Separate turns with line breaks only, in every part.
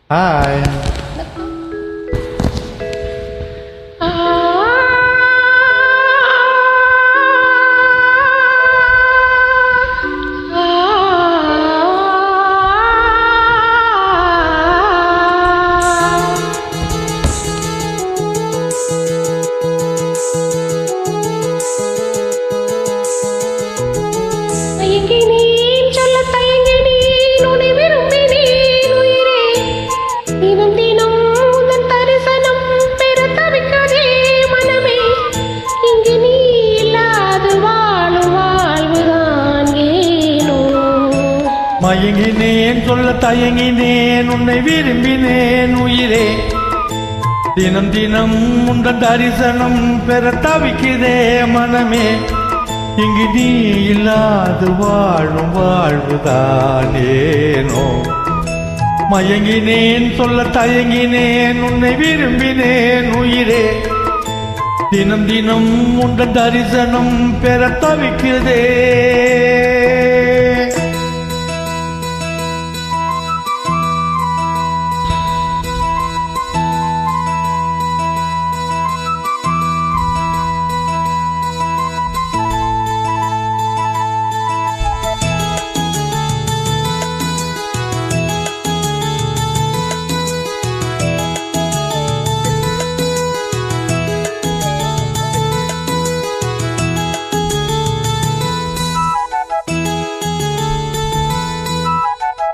Hai. மயங்கினேன் சொல்ல தயங்கினேன் உன்னை விரும்பினேன் உயிரே தினம் தினம் உந்த தரிசனம் பெற தவிக்குதே மனமே இங்கு நீ இல்லாது வாழும் வாழ்வுதானேனோ மயங்கினேன் சொல்ல தயங்கினேன் உன்னை விரும்பினேன் உயிரே தினம் தினம் உந்த தரிசனம் பெற தவிக்குதே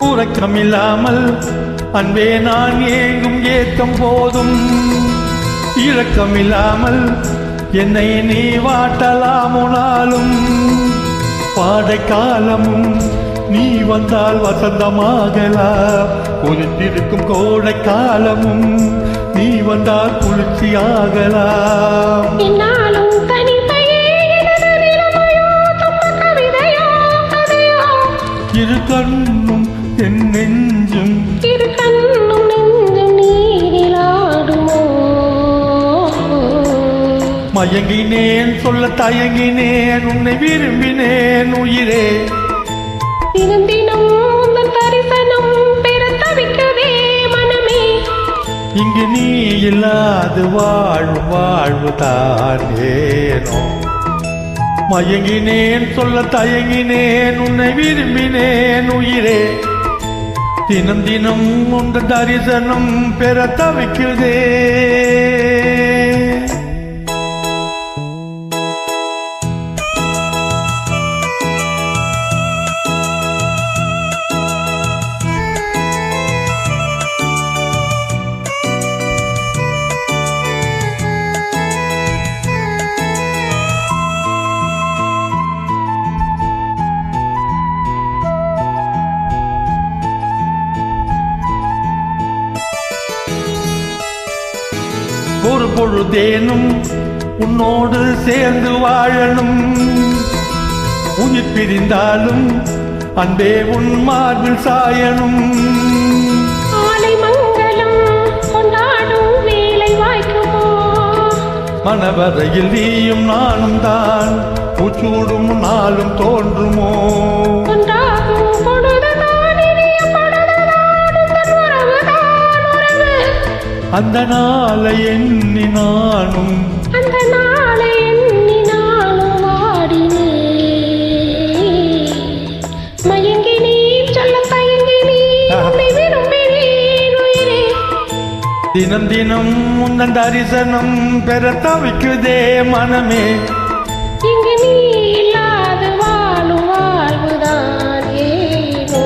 உறக்கமில்லாமல் அன்பே நான் ஏங்கும் ஏக்கம் போதும் இரக்கமில்லாமல் என்னை நீ வாட்டலாமுனாலும் பாடை காலமும் நீ வந்தால் வசந்தமாகலாம் குளித்திருக்கும் கோடை காலமும் நீ வந்தால் குளிர்ச்சியாகலாம் இரு கண்ணும் என் நெஞ்சும்
இரு கண்ணும் நெஞ்சும் நீரிலாடுமோ
மயங்கினேன் சொல்ல தயங்கினேன் உன்னை விரும்பினேன் உயிரே
தினம் தினம் உந்தன் தரிசனம் பெற தவிக்கவே மனமே
இங்கு நீ இல்லாது வாழ்வுதான் ஏனோ மயங்கினேன் சொல்ல தயங்கினேன் உன்னை விரும்பினேன் உயிரே தினம் தினம் உந்த தரிசனம் பெற தவிக்குதே ஒரு பொழுதேனும் உன்னோடு சேர்ந்து வாழணும் உயிர் பிரிந்தாலும் அன்பே உன் மார்பில் சாயணும்
ஆலை மங்களம் கொண்டாடும் வேலை வாய்க்குமோ
மனவரையில் நீயும் நானும் தான் பூச்சூடும் நாளும் தோன்றுமோ அந்த நாளை எண்ணி நானும்
வாடினே மயங்கினே சொல்ல தயங்கினே விரும்பினேன் உயிரே
தினம் தினம் உந்தன் தரிசனம் பெற தவிக்குதே மனமே
இங்கு நீ இல்லாது வாழும் வாழ்வுதான் ஏனோ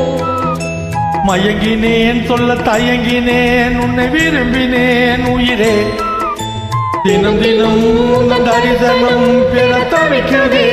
மயங்கினேன் சொல்ல தயங்கினேன் உன்னை விரும்பினேன் உயிரே தினம் தினம் உந்தன் தரிசனம் பெற தவிக்குதே